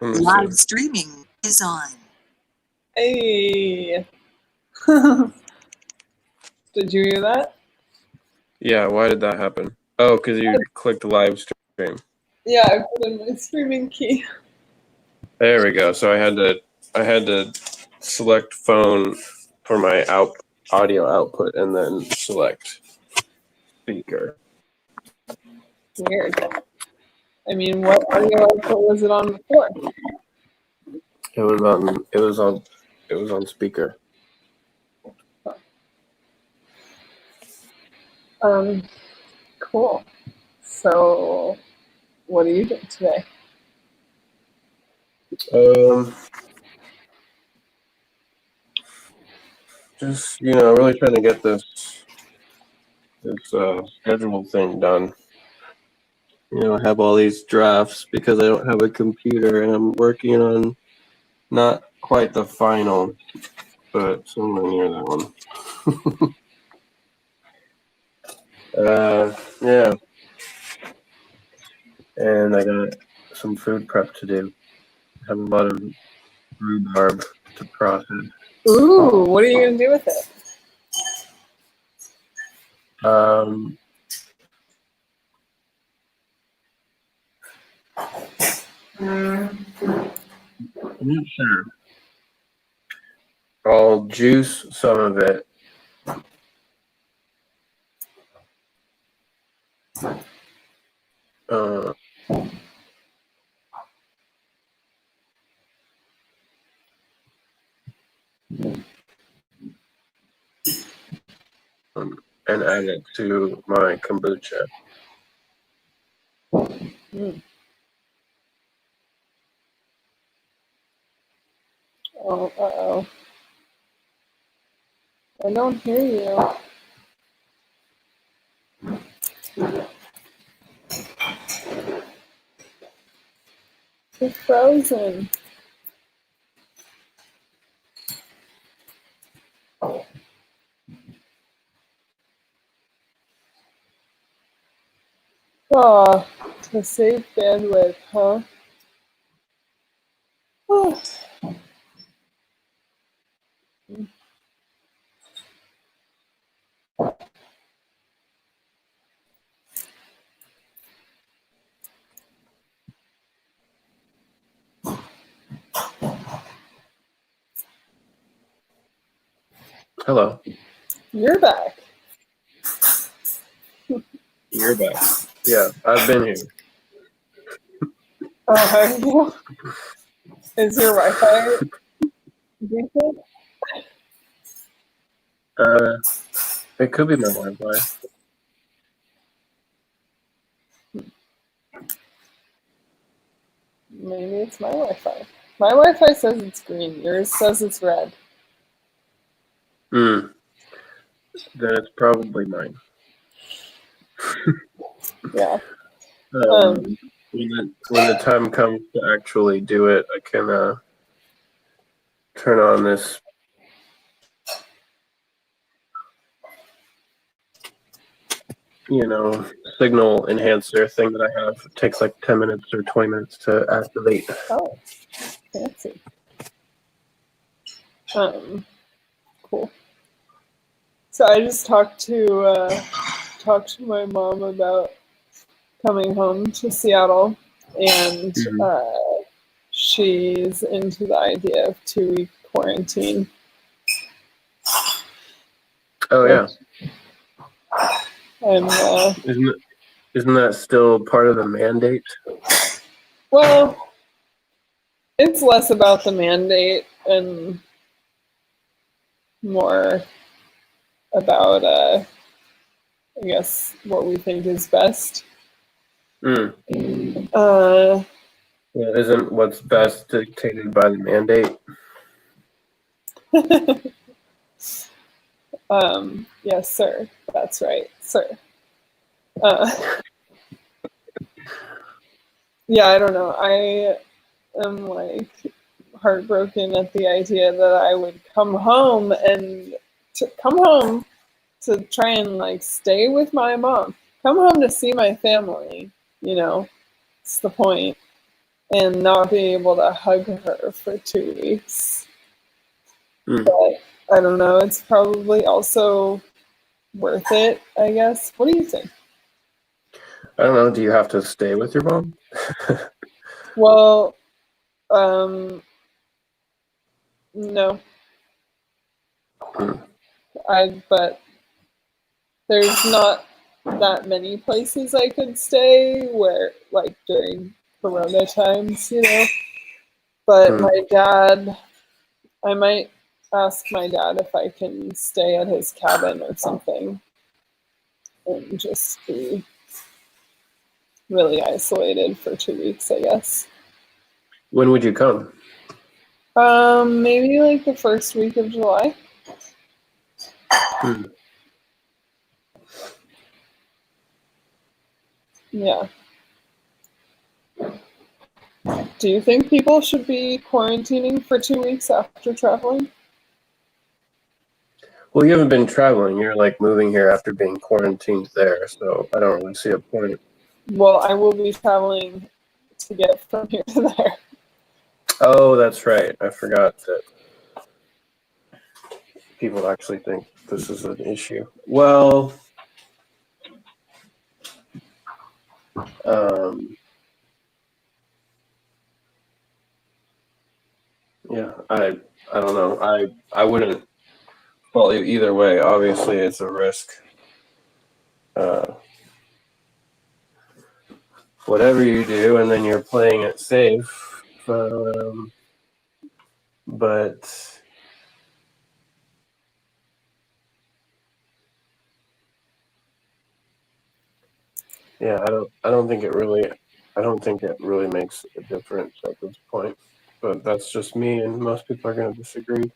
Let me Live see. streaming is on. Hey. Did you hear that? Yeah, why did that happen? Oh, because you clicked live stream. Yeah, I put in my streaming key. There we go. So I had to select phone for my audio output and then select speaker. Weird. I mean, what audio output was it on before? It was on speaker. Cool. So, what do you do today? Just really trying to get this schedule thing done. I have all these drafts because I don't have a computer, and I'm working on not quite the final, but somewhere near that one. Yeah. And I got some food prep to do. I have a lot of rhubarb to process. Ooh, what are you going to do with it? I'm not sure. I'll juice some of it. And add it to my kombucha. Mm. Oh, uh-oh. I don't hear you. You're frozen. Oh, to save bandwidth, huh? Oh. Hello. You're back. You're back. Yeah, I've been here. Oh, is your Wi-Fi decent? It could be my Wi-Fi. Maybe it's my Wi-Fi. My Wi-Fi says it's green. Yours says it's red. Then it's probably mine. Yeah. When the time comes to actually do it, I can turn on this signal enhancer thing that I have. It takes like 10 minutes or 20 minutes to activate. Oh, fancy. Cool. So I just talked to my mom about coming home to Seattle, and she's into the idea of 2-week quarantine. Oh yeah. And isn't that still part of the mandate? well, it's less about the mandate and more about I guess what we think is best. Isn't what's best dictated by the mandate? Yes, sir. That's right, sir. Yeah, I don't know. I am like heartbroken at the idea that I would come home to try and like stay with my mom. Come home to see my family, it's the point. and not be able to hug her for 2 weeks. Hmm. But I don't know, it's probably also worth it, I guess. What do you think? I don't know. Do you have to stay with your mom? Well, no. Hmm. But there's not that many places I could stay where, like, during Corona times, you know. But Hmm. my dad, I might ask my dad if I can stay at his cabin or something and just be really isolated for 2 weeks, I guess. When would you come? Maybe like the first week of July. Hmm. Yeah. Do you think people should be quarantining for 2 weeks after traveling? Well, you haven't been traveling. You're like moving here after being quarantined there, so I don't really see a point. Well, I will be traveling to get from here to there. Oh, that's right. I forgot that people actually think this is an issue. Well, um, yeah, I don't know. I wouldn't fault you either way. Obviously, it's a risk. Uh, whatever you do, and then you're playing it safe. But yeah, I don't think it really makes a difference at this point. But that's just me, and most people are going to disagree,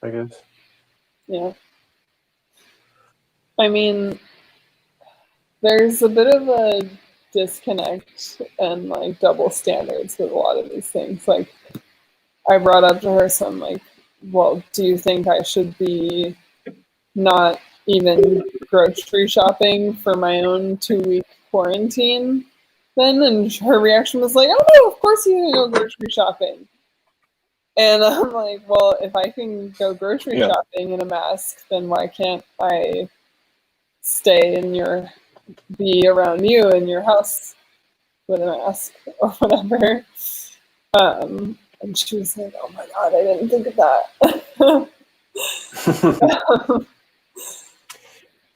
I guess. Yeah. I mean, there's a bit of a disconnect and like double standards with a lot of these things. Like, I brought up to her some, like, well, do you think I should be not even grocery shopping for my own 2 week quarantine then? And her reaction was like, oh no, of course you can go grocery shopping. And I'm like, well, if I can go grocery Yeah, shopping in a mask, then why can't I stay in your, be around you in your house with a mask or whatever? And she was like, oh my God, I didn't think of that.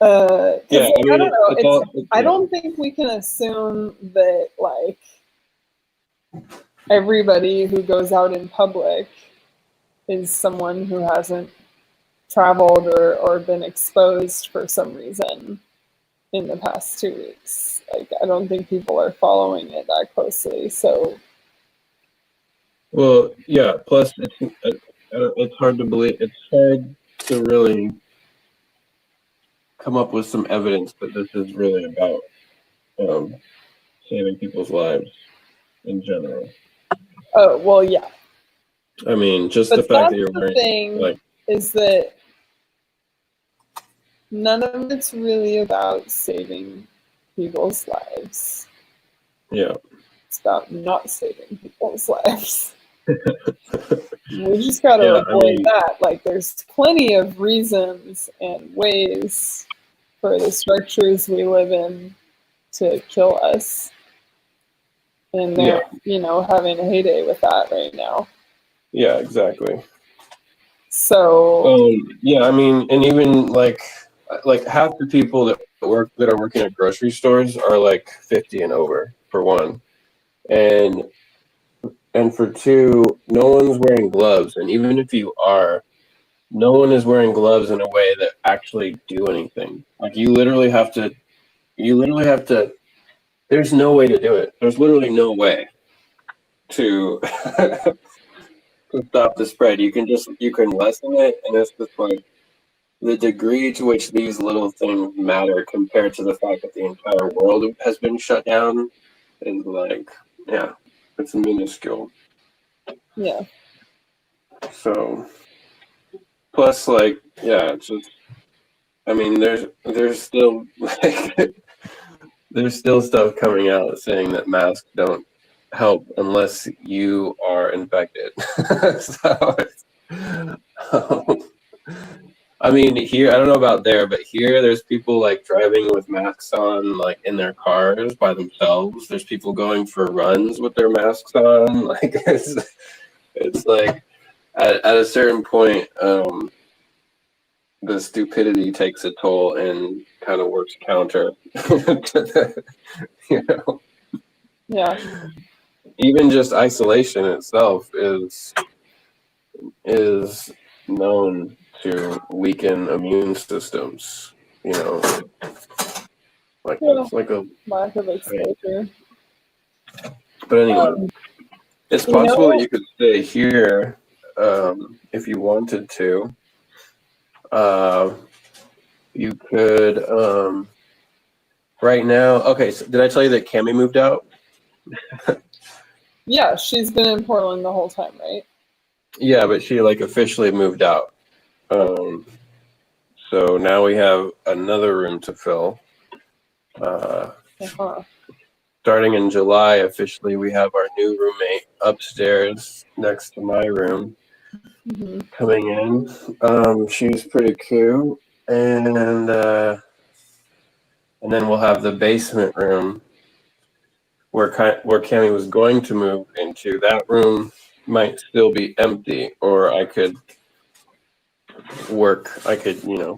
yeah. Because I I mean, don't know, it's all I yeah. don't think we can assume that like everybody who goes out in public is someone who hasn't traveled or been exposed for some reason in the past 2 weeks. Like, I don't think people are following it that closely. So Well, yeah. Plus, it's hard to believe. It's hard to really come up with some evidence that this is really about um, saving people's lives in general. oh well, yeah. I mean, just the But fact that that's you're the wearing thing, like is that none of it's really about saving people's lives. yeah, It's about not saving people's lives. We just got to yeah. I avoid mean, that. Like, there's plenty of reasons and ways for the structures we live in to kill us. And yeah, they're, having a heyday with that right now. yeah, exactly. So, Yeah, I mean, and even like half the people that are working at grocery stores are like 50 and over for one, and for two, no one's wearing gloves, and even if you are, no one is wearing gloves in a way that actually do anything. Like you literally have to. There's no way to do it. There's literally no way to to stop the spread. You can lessen it, and it's just like the degree to which these little things matter compared to the fact that the entire world has been shut down is like, yeah, it's minuscule. yeah. So plus, like, yeah, it's just. I mean, there's still like there's still stuff coming out saying that masks don't help unless you are infected. So, I mean, here, I don't know about there, but here there's people like driving with masks on, like in their cars by themselves. There's people going for runs with their masks on. Like, it's like at a certain point, the stupidity takes a toll and kind of works counter to the, you know, Yeah. even just isolation itself is known to weaken immune systems. You know, like Yeah. it's like a. Lack of exposure. But anyway, Um, it's you possible that know, you could stay here if you wanted to. Uh, you could right now. Okay, so did I tell you that Cami moved out? yeah, she's been in Portland the whole time, right? Yeah, but she like officially moved out. Um, so now we have another room to fill. Uh-huh. Starting in July, officially, we have our new roommate upstairs next to my room Mm-hmm. coming in. She's pretty cute, and then we'll have the basement room where Cami was going to move into. That room might still be empty, or I could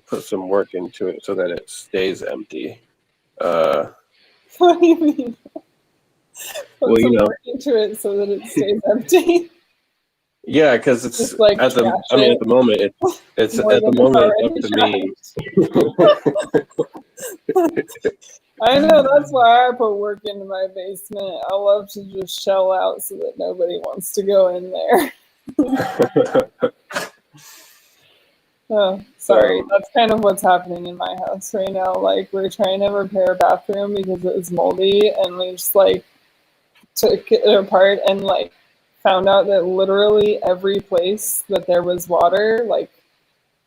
put some work into it so that it stays empty. What do you mean? Well, Put some work into it so that it stays empty. yeah, because it's Just like at the. trash I mean, at it the moment, it's more at the than it's moment it's up to me. already trashed. I know, that's why I put work into my basement. I love to just shell out so that nobody wants to go in there. Oh, sorry. That's kind of what's happening in my house right now. Like, we're trying to repair a bathroom because it was moldy, and we just like took it apart and like found out that literally every place that there was water, like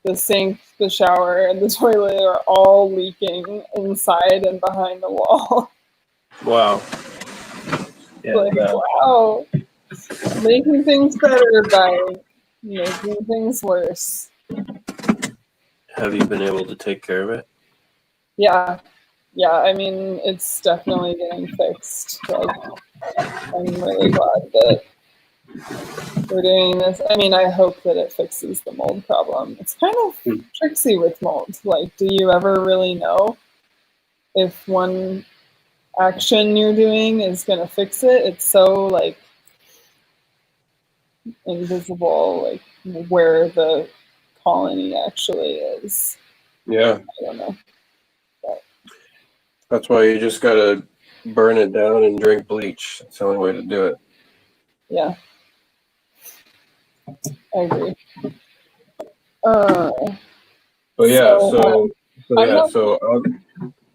the sink, the shower, and the toilet, are all leaking inside and behind the wall. Wow. Yeah, Like, wow, making things better by making things worse. have you been able to take care of it? Yeah, yeah. I mean, it's definitely getting fixed. Like, I'm really glad that we're doing this. I mean, I hope that it fixes the mold problem. It's kind of tricksy with mold. Like, do you ever really know if one action you're doing is going to fix it? It's so like invisible, like where the colony actually is. Yeah, I don't know. But that's why you just gotta burn it down and drink bleach. That's the only way to do it. yeah, I agree. But yeah, So I'm not.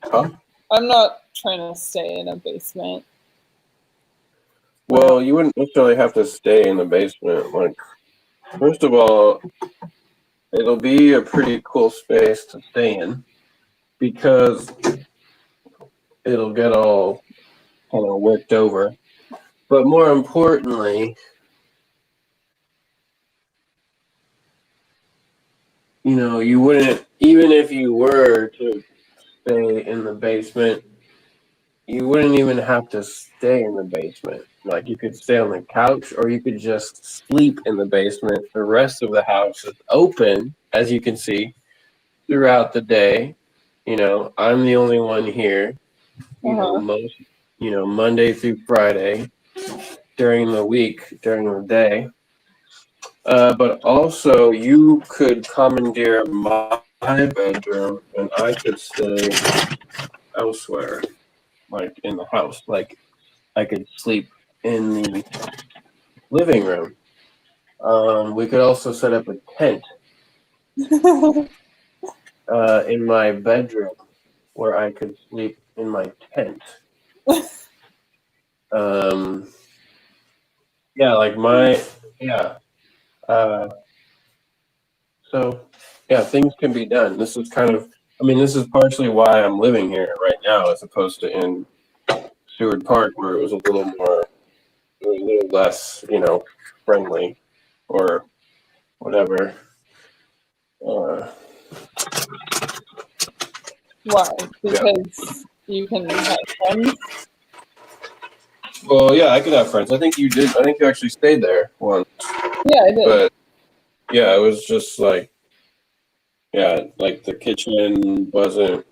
huh? I'm not trying to stay in a basement. Well, you wouldn't necessarily have to stay in the basement. Like, first of all, it'll be a pretty cool space to stay in because it'll get all kind of worked over. But more importantly, you wouldn't, even if you were to stay in the basement, you wouldn't even have to stay in the basement. Like, you could stay on the couch or you could just sleep in the basement. The rest of the house is open, as you can see, throughout the day. I'm the only one here, Monday through Friday, during the week, during the day. But also, you could commandeer my bedroom and I could stay elsewhere, like in the house. Like, I could sleep in the living room. We could also set up a tent in my bedroom where I could sleep in my tent. Yeah, like yeah. Uh, so, yeah, things can be done. This is partially why I'm living here right now as opposed to in Seward Park where it was a little more a little less, friendly or whatever. Why? Because you can have friends? Well, yeah, I could have friends. I think you did. I think you actually stayed there once. Yeah, I did. But yeah, it was just like, yeah, like the kitchen wasn't,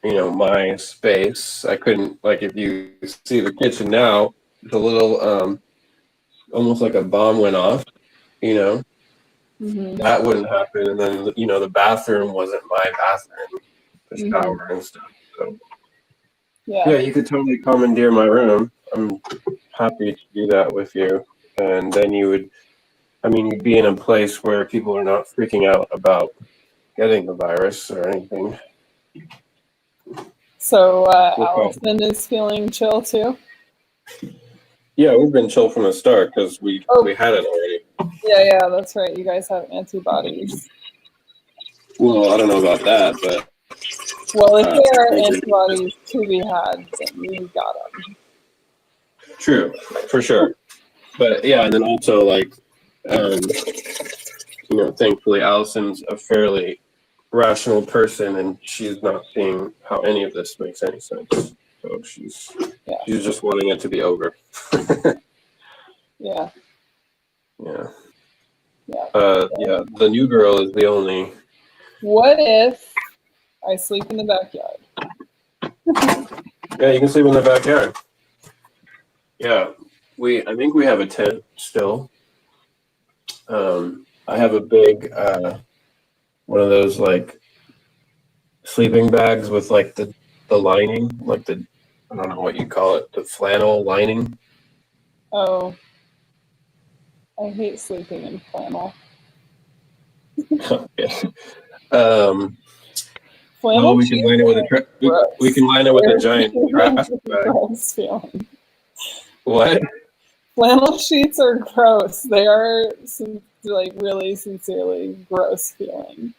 my space. I couldn't, like, if you see the kitchen now, it's a little, almost like a bomb went off, Mm-hmm. that wouldn't happen. And then, the bathroom wasn't my bathroom, the shower and stuff. So, Yeah. yeah, you could totally commandeer my room. I'm happy to do that with you. And then you'd be in a place where people are not freaking out about getting the virus or anything. So Allison is feeling chill too? Yeah, we've been chill from the start because we had it already. Yeah, that's right. You guys have antibodies. Well, I don't know about that, but well, if there are antibodies to be had, then you got them. True, for sure. But yeah, and then also like, thankfully Allison's a fairly rational person, and she's not seeing how any of this makes any sense. So she's just wanting it to be over. Yeah. Yeah. Yeah. The new girl is the only. What if I sleep in the backyard? Yeah, you can sleep in the backyard. Yeah, I think we have a tent still. I have a big one of those like sleeping bags with like the lining, like I don't know what you call it, the flannel lining. Oh, I hate sleeping in flannel. Flannel we can line it with we can line it with a giant trash bag. What? Flannel sheets are gross. They are like really sincerely gross feeling.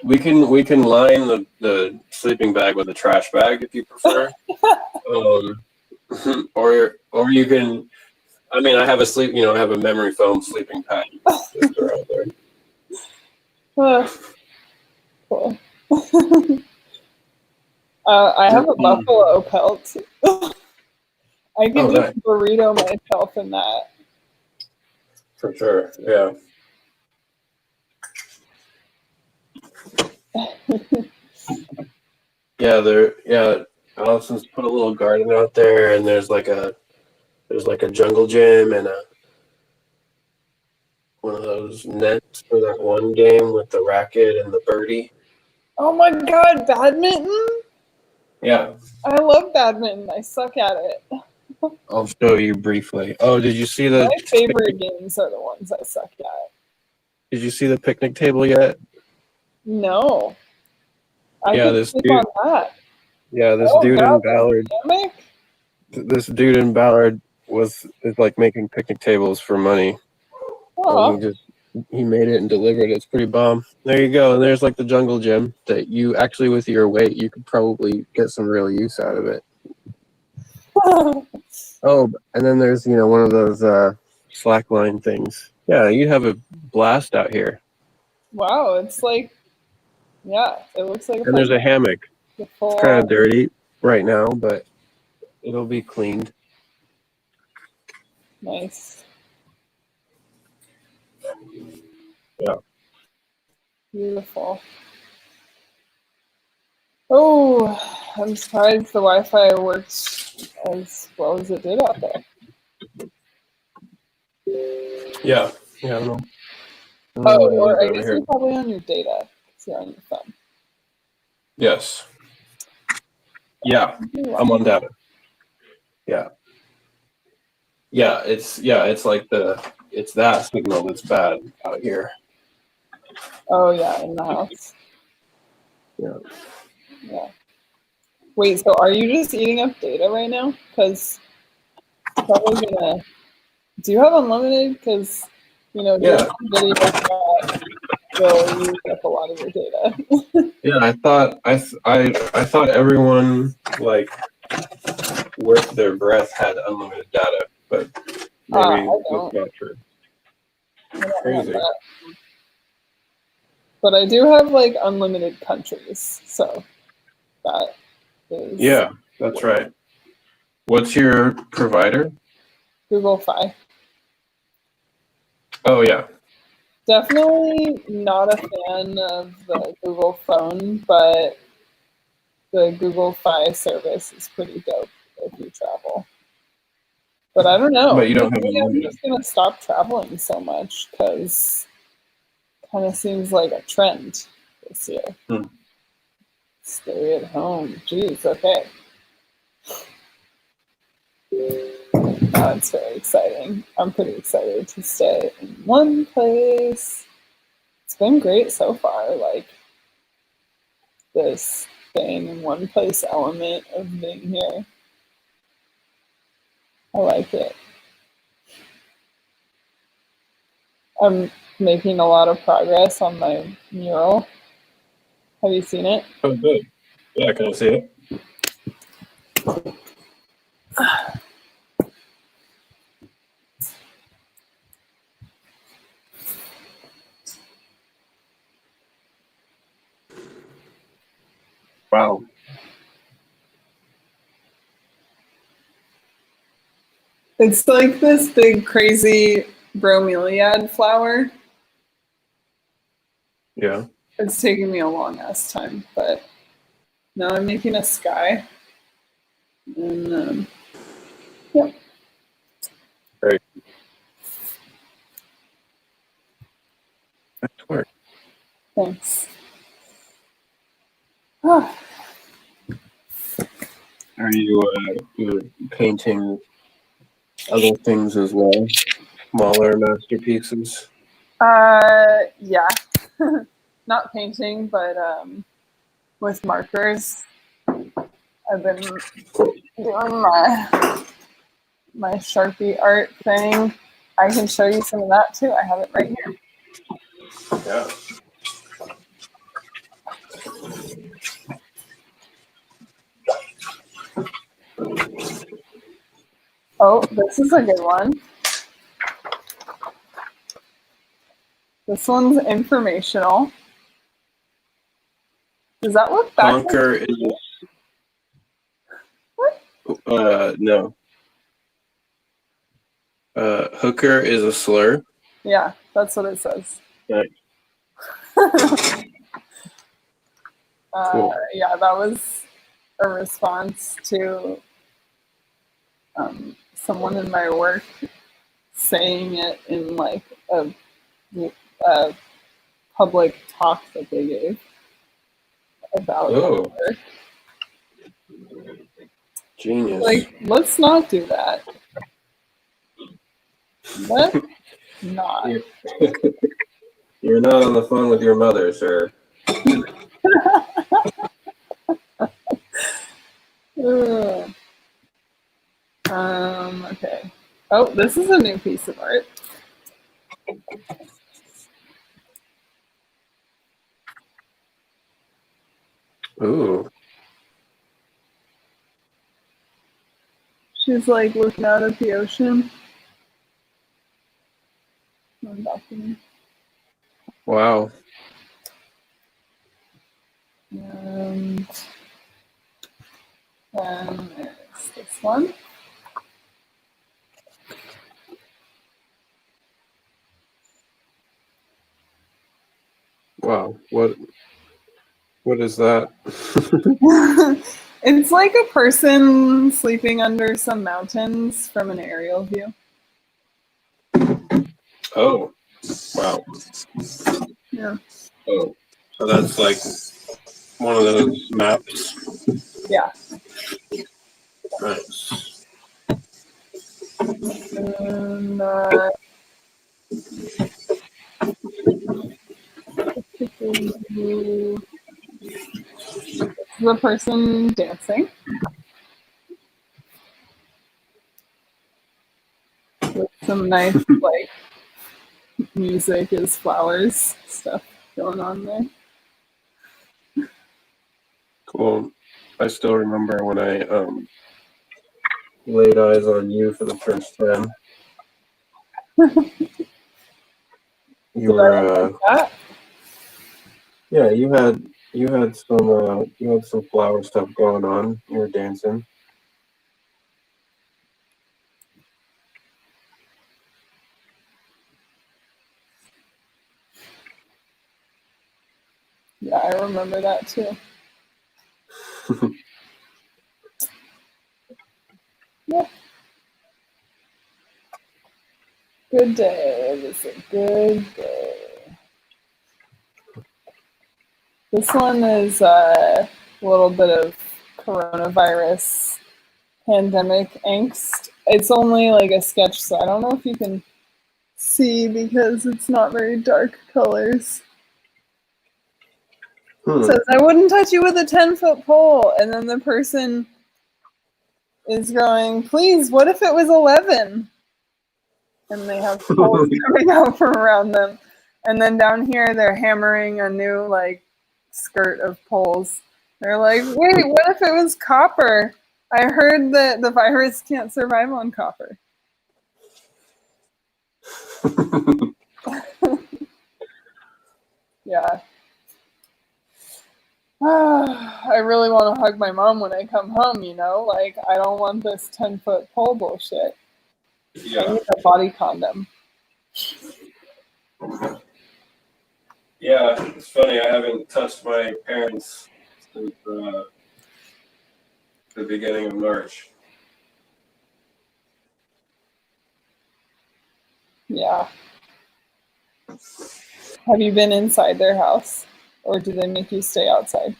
We can line the sleeping bag with a trash bag if you prefer. Or you can. I have I have a memory foam sleeping pad just around there. Cool. I have a buffalo pelt. I can just burrito myself in that. For sure, yeah. Allison's put a little garden out there, and there's like a jungle gym and one of those nets for that one game with the racket and the birdie. Oh my god, badminton? Yeah. I love badminton. I suck at it. I'll show you briefly. Oh, did you see the... My favorite games are the ones I suck at. Did you see the picnic table yet? No. I could sleep on that. Yeah, this dude in Ballard. This dude in Ballard is like making picnic tables for money. Oh. He made it and delivered it. It's pretty bomb. There you go. And there's like the jungle gym that you actually, with your weight, you could probably get some real use out of it. Oh, and then there's, one of those slackline things. Yeah, you have a blast out here. Wow, it's like, it looks like. And there's a hammock. It's kind of dirty right now, but it'll be cleaned. Nice. Yeah. Beautiful. Oh, I'm surprised the Wi-Fi worked as well as it did out there. Yeah, I don't know. Or I guess you're probably on your data because you're on your phone. Yes. Yeah, I'm on data. Yeah. Yeah, it's like it's that signal that's bad out here. Oh yeah, in the house. Yeah. Yeah. Wait, so are you just eating up data right now? Because probably gonna. Do you have unlimited? Because video will use up a lot of your data. Yeah, I thought everyone like worth their breath had unlimited data, but Maybe I that's don't. not true. I don't have Crazy. that. But I do have like unlimited countries, so that is Yeah, that's right. What's your provider? Google Fi. Oh yeah. Definitely not a fan of the Google phone, but the Google Fi service is pretty dope if you travel. But I don't know. But you don't have Maybe I'm unlimited. just gonna stop traveling so much because kind of seems like a trend this year. Hmm. Stay at home. Jeez, okay. It's very exciting. I'm pretty excited to stay in one place. It's been great so far. Like this staying in one place element of being here. I like it. I'm making a lot of progress on my mural. Have you seen it? Oh good. Yeah, can I see it? Wow. It's like this big crazy bromeliad flower. Yeah. It's taking me a long ass time, but now I'm making a sky. And yeah, Great. Nice work. thanks. Ah, Are you you're painting other things as well? Smaller masterpieces? yeah, not painting, but with markers. I've been Cool. doing my Sharpie art thing. I can show you some of that too. I have it right here. Yeah. Oh, this is a good one. This one's informational. Does that look backwards? Conquer is no. Hooker is a slur. Yeah, that's what it says. Right. Cool. Yeah, that was a response to someone in my work saying it in like a public talk that they gave about my Oh, work. genius. Like, let's not do that. Let's not. You're, you're not on the phone with your mother, sir. Ugh. Okay. Oh, this is a new piece of art. Ooh. She's like looking out at the ocean. Wow. And then there's this one. Wow. What is that? It's like a person sleeping under some mountains from an aerial view. Oh. Wow. Yeah. Oh. So that's like one of those maps. Yeah. Nice. And the person dancing with some nice like music is flowers stuff going on there. Cool. I still remember when I laid eyes on you for the first time. You Did I were, look like that? yeah, you had some flower stuff going on. You were dancing. Yeah, I remember that too. Yep. Good day. It was a good day. This one is a little bit of coronavirus pandemic angst. It's only like a sketch, so I don't know if you can see because it's not very dark colors. It says, I wouldn't touch you with a 10-foot pole. And then the person is going, please, what if it was 11? And they have poles coming out from around them. And then down here, they're hammering a new like skirt of poles. They're like, wait, what if it was copper? I heard that the virus can't survive on copper. Yeah. I really want to hug my mom when I come home, you know? Like, I don't want this 10-foot pole bullshit. Yeah. I need a body condom. Yeah, it's funny. I haven't touched my parents since the beginning of March. Yeah. Have you been inside their house? Or do they make you stay outside?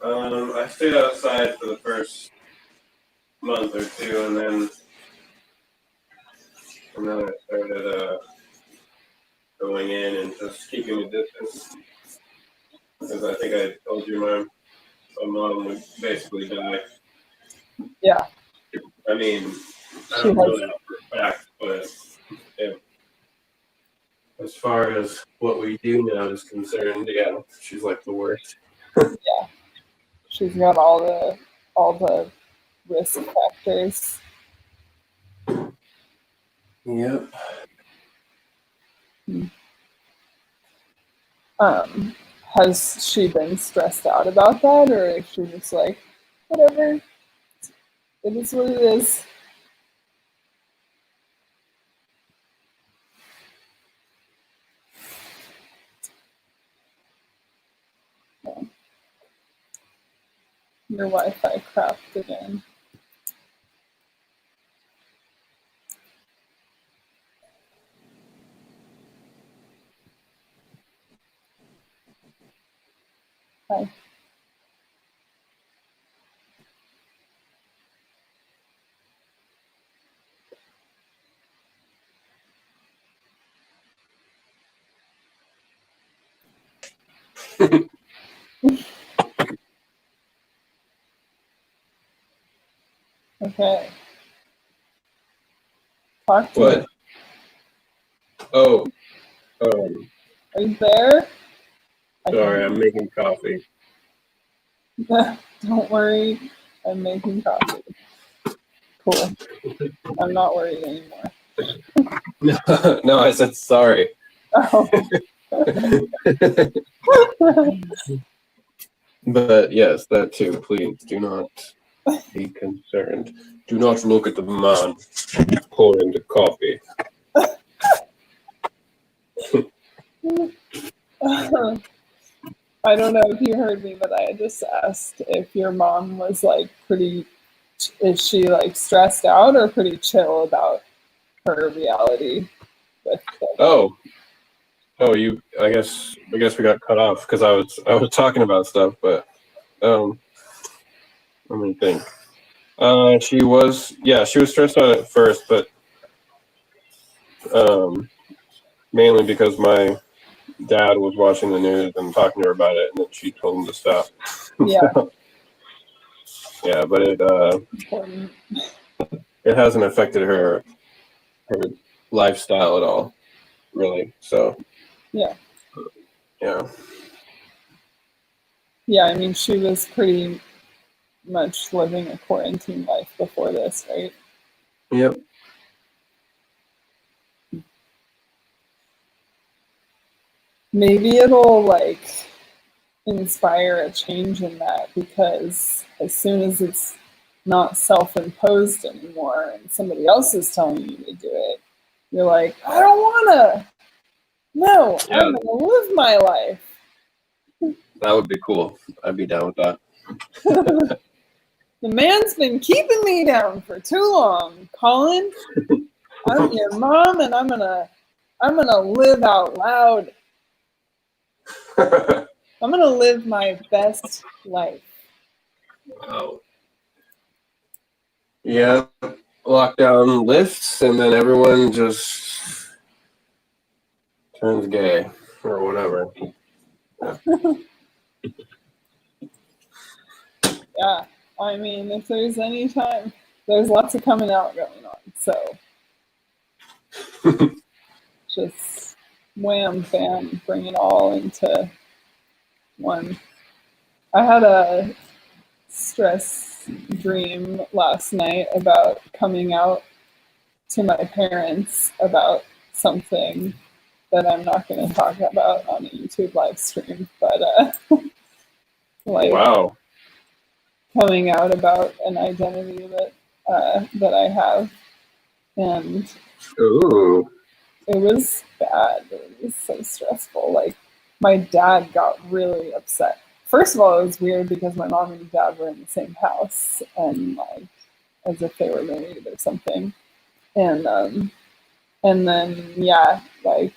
I stayed outside for the first month or two, and then I started going in and just keeping a distance. Because I think I told you my mom would basically die. Yeah. I mean, I don't know that for a fact, but yeah. As far as what we do now is concerned, yeah, she's like the worst. Yeah. She's got all the risk factors. Yep. Has she been stressed out about that, or is she just like, whatever, it is what it is? Yeah. Your Wi-Fi crapped again. Hi. Okay. Talk to What? me. Oh, Are you there? sorry, I'm making coffee. Don't worry, I'm making coffee. Cool. I'm not worried anymore. No, I said sorry. Oh. But yes, that too. Please do not be concerned. Do not look at the man pouring the coffee. I don't know if you heard me, but I just asked if your mom was like is she like stressed out or pretty chill about her reality with Oh, you. I guess we got cut off because I was talking about stuff, but let me think. She was stressed out at first, but mainly because my dad was watching the news and talking to her about it, and then she told him to stop. Yeah. Yeah, but Important. it hasn't affected her lifestyle at all, really. So Yeah. yeah. Yeah, I mean she was pretty much living a quarantine life before this, right? Yep. maybe it'll like inspire a change in that, because as soon as it's not self-imposed anymore and somebody else is telling you to do it, you're like, I don't wanna. No, Yeah, I'm gonna live my life. that would be cool. I'd be down with that. The man's been keeping me down for too long, Colin. I'm your mom, and I'm gonna live out loud. I'm gonna live my best life. Wow. Yeah, lockdown lifts, and then everyone just turns gay or whatever. Yeah, I mean, if there's any time, there's lots of coming out going on. So just wham, bam, bring it all into one. I had a stress dream last night about coming out to my parents about something that I'm not going to talk about on a YouTube live stream, but like Wow. coming out about an identity that I have, and Ooh. it was bad. It was so stressful. Like my dad got really upset. First of all, it was weird because my mom and dad were in the same house, and like as if they were married or something. And then yeah, like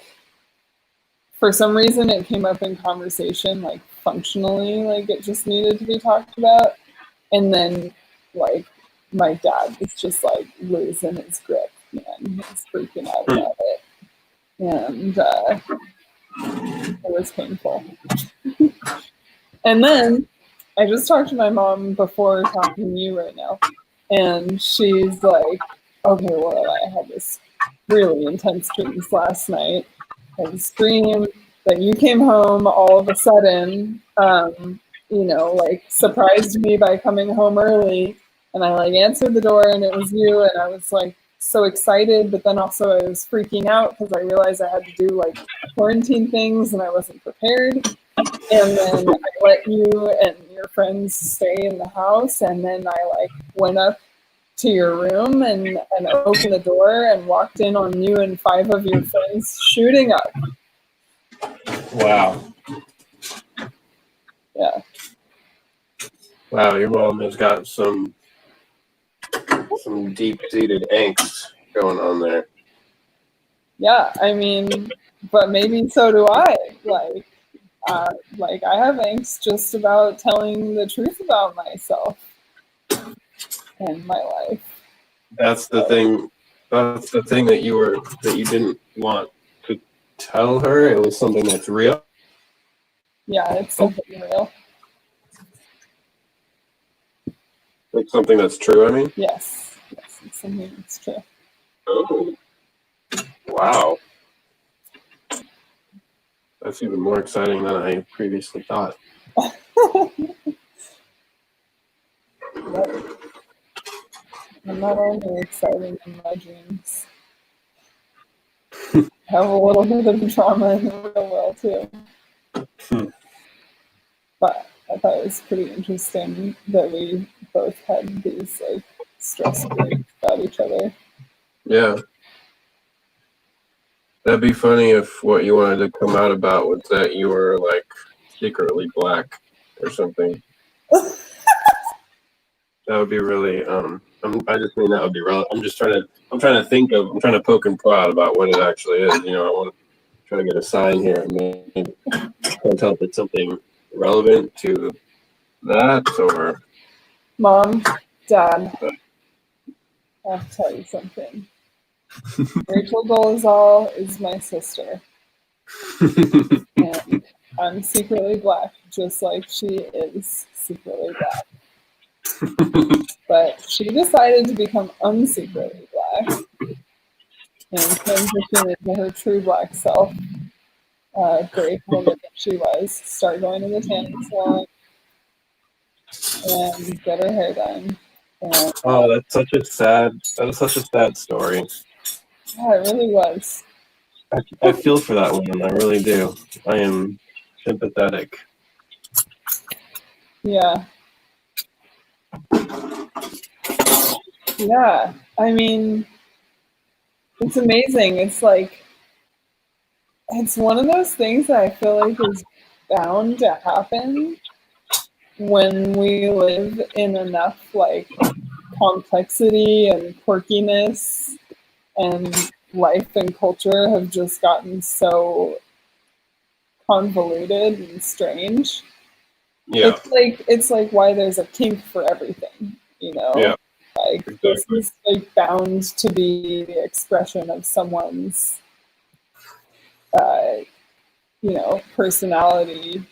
for some reason it came up in conversation, like functionally, like it just needed to be talked about. And then like my dad was just like losing his grip, man. He was freaking out about it. And it was painful. And then I just talked to my mom before talking to you right now. And she's like, okay, well, I had this really intense dreams last night. I had this dream that you came home all of a sudden, you know, like surprised me by coming home early. And I like answered the door and it was you. And I was like so excited, but then also I was freaking out because I realized I had to do like quarantine things and I wasn't prepared. And then I let you and your friends stay in the house. And then I like went up to your room and opened the door and walked in on you and 5 of your friends shooting up. Wow. Yeah. Wow, your mom has got some deep-seated angst going on there. Yeah, I mean, but maybe so do I. Like I have angst just about telling the truth about myself and my life. That's the thing. That's the thing that you didn't want to tell her. It was something that's real. Yeah, it's something real. Like something that's true, I mean. Yes, it's something that's true. Oh, wow. That's even more exciting than I previously thought. I'm not only exciting in my dreams. I have a little bit of trauma in the real world too. But I thought it was pretty interesting that we both had these like stress dreams about each other. Yeah. That'd be funny if what you wanted to come out about was that you were like secretly black or something. That would be really I just mean that would be relevant. I'm trying to poke and prod about what it actually is. You know, I want to try to get a sign here and maybe can't tell if it's something relevant to that or Mom, Dad, I have to tell you something. Rachel Dolezal is my sister. And I'm secretly black, just like she is secretly black. But she decided to become unsecretly black and transition into her true black self. Brave woman that she was. Start going to the tanning salon and get her hair done. And, that was such a sad story. yeah, it really was. I feel for that one. I really do. I am sympathetic. Yeah. Yeah. I mean, it's amazing. It's like, it's one of those things that I feel like is bound to happen when we live in enough like complexity and quirkiness, and life and culture have just gotten so convoluted and strange. Yeah. It's like why there's a kink for everything, you know? Yeah. Like this Exactly. is like bound to be the expression of someone's uh, personality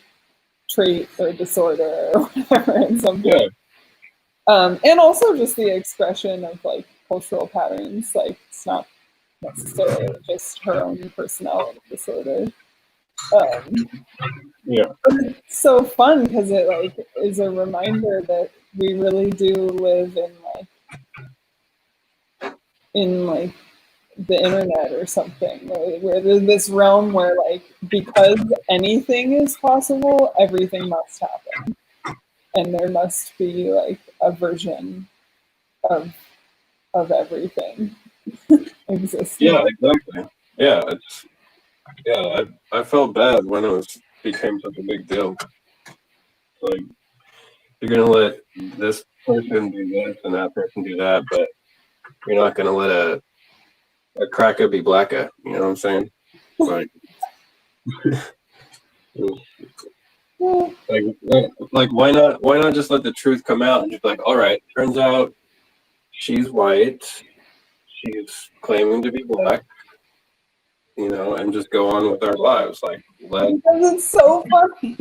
trait or disorder or whatever at some Yeah. point. And also just the expression of like cultural patterns. Like it's not necessarily just her own personality disorder. Um, Yeah. but it's so fun because it like is a reminder that we really do live in like the internet or something, where there's this realm where like because anything is possible, everything must happen, and there must be like a version of everything existing. Yeah. Exactly. Yeah. I felt bad when it became such a big deal. Like you're gonna let this person do this and that person do that, but you're not gonna let a cracker be blacker. You know what I'm saying? Like, Yeah, like why not just let the truth come out and just be like, all right, turns out she's white, she's claiming to be black, and just go on with our lives. Like because it's so funny.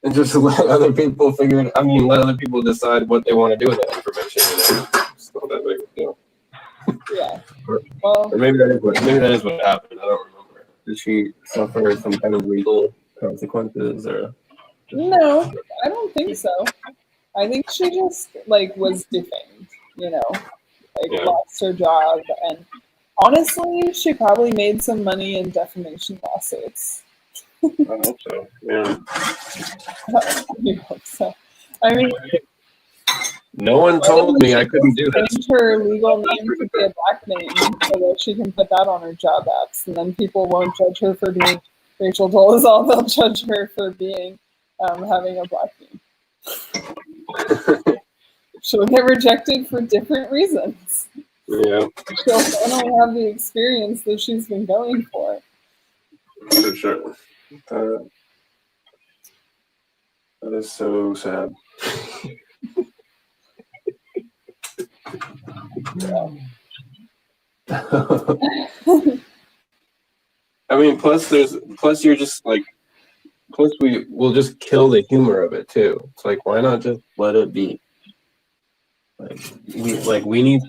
and just let other people figure it. I mean, let other people decide what they want to do with that information. It's not that big of a deal. Yeah. Or, Well, or maybe that is what happened. I don't remember. Did she suffer some kind of legal consequences or? no, I don't think so. I think she just like was defamed, like Yeah, lost her job, and honestly, she probably made some money in defamation lawsuits. I hope so. Yeah. I hope so. I mean, No one why told doesn't me she I couldn't do just this. change her legal name to be a black name so that she can put that on her job apps, and then people won't judge her for being Rachel Dolezal. They'll judge her for being having a black name. She'll get rejected for different reasons. Yeah, She'll finally have the experience that she's been going for. for sure. Uh, that is so sad. I mean, plus you're just like plus we will just kill the humor of it too. It's like why not just let it be? We need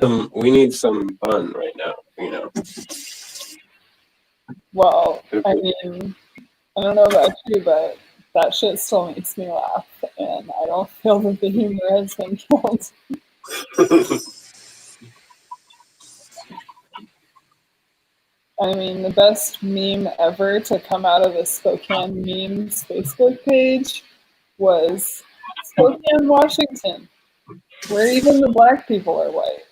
some fun right now. Well, I mean, I don't know about you, but that shit still makes me laugh, and I don't feel that the humor has been killed. I mean, the best meme ever to come out of the Spokane Memes Facebook page was Spokane, Washington, where even the black people are white.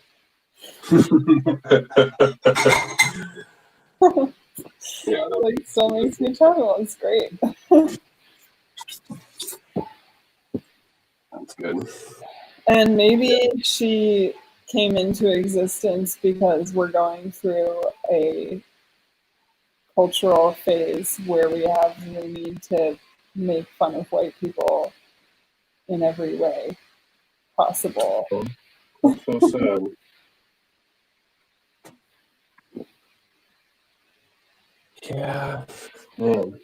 Yeah, Like, still makes me chuckle. It's great. that's good. And maybe she came into existence because we're going through a cultural phase where we have the need to make fun of white people in every way possible. That's so sad. Yeah. Man.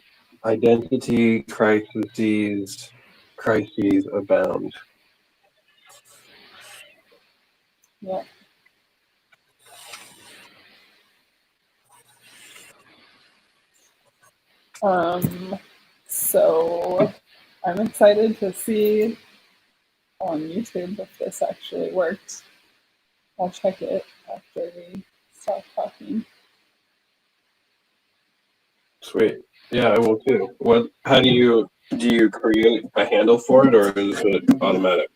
Identity crises abound. Yeah. So I'm excited to see on YouTube if this actually worked. I'll check it after we stop talking. Sweet. Yeah, I will too. How do you create a handle for it, or is it automatic?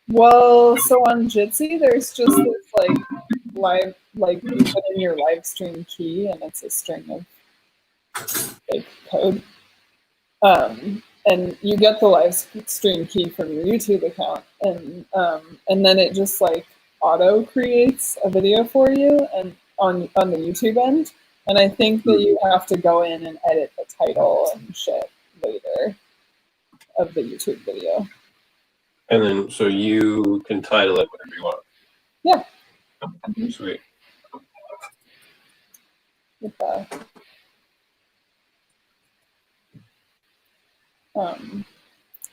Well, so on Jitsi, there's just this you put in your live stream key, and it's a string of like code. And you get the live stream key from your YouTube account, and then it just like auto creates a video for you, and on the YouTube end. And I think that you have to go in and edit the title and shit later of the YouTube video. And then so you can title it whatever you want. Yeah. Sweet. With that.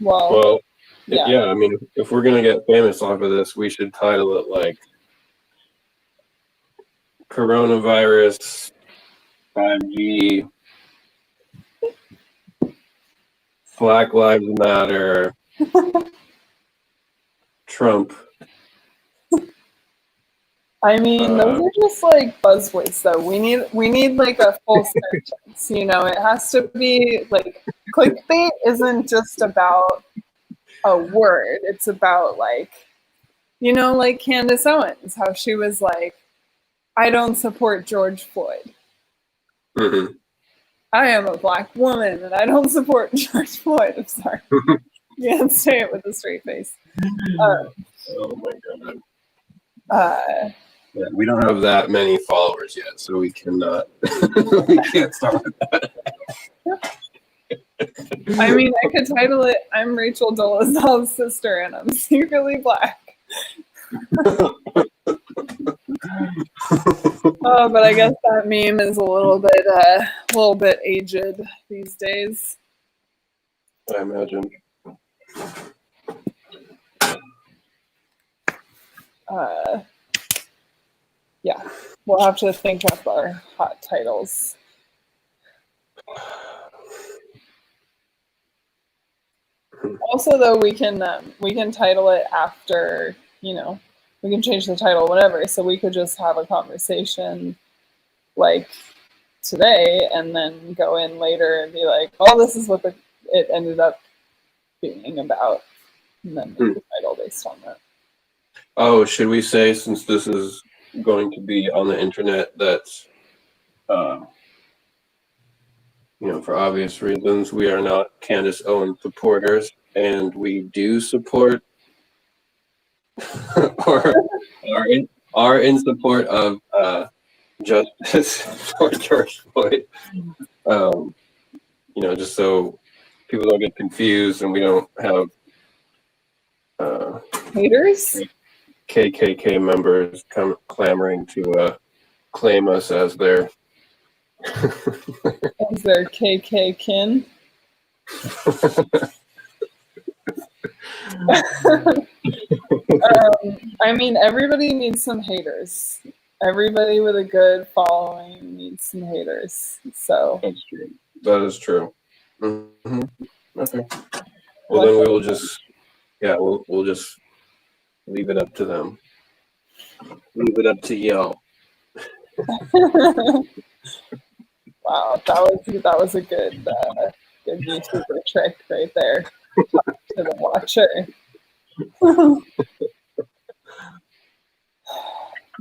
Well, yeah. I mean, if we're gonna get famous off of this, we should title it like Coronavirus 5G, Black Lives Matter, Trump. I mean, those are just like buzzwords, though. We need like a full sentence. You know, it has to be like clickbait isn't just about a word. It's about like, you know, like Candace Owens, how she was like, "I don't support George Floyd. Mm-hmm. I am a Black woman, and I don't support George Floyd." I'm sorry, you can't say it with a straight face. Oh my god. Yeah, we don't have that many followers yet, so we cannot. We can't start with that. I mean, I could title it "I'm Rachel Dolezal's sister, and I'm secretly Black." But I guess that meme is a little bit aged these days. I imagine. Yeah, we'll have to think up our hot titles. Also, though, we can title it after, you know, we can change the title, whatever. So we could just have a conversation like today, and then go in later and be like, "Oh, this is what it ended up being about," and then make the title based on that. Oh, should we say, since this is going to be on the internet, that's you know, for obvious reasons, we are not Candace Owens supporters, and we do support or are in support of justice for George Floyd. You know, just so people don't get confused and we don't have Haters? KKK members clamoring to claim us as their As their KK kin. I mean, everybody needs some haters. Everybody with a good following needs some haters. So that's true. That is true. Mm-hmm. Okay. Well, then we will just, we'll just leave it up to them. Leave it up to y'all. Wow, that was a good YouTuber trick right there. Talk to the watcher.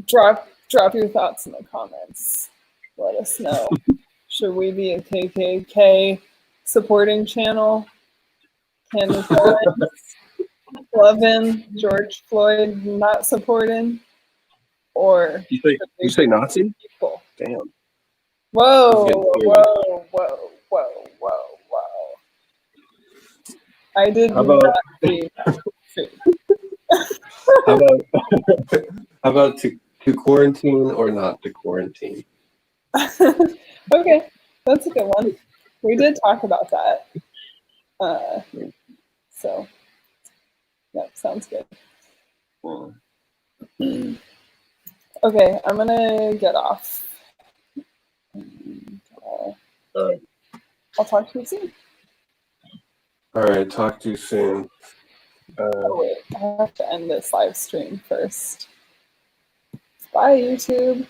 Drop your thoughts in the comments. Let us know. Should we be a KKK supporting channel? Candace Owens loving, George Floyd not supporting, or you say Nazi? people? Damn. Whoa! I did not see Nazi. How about to quarantine or not to quarantine? Okay, that's a good one. We did talk about that. So, yeah, sounds good. Okay, I'm gonna get off. All right. I'll talk to you soon. All right, talk to you soon. Oh, wait, I have to end this live stream first. Bye, YouTube.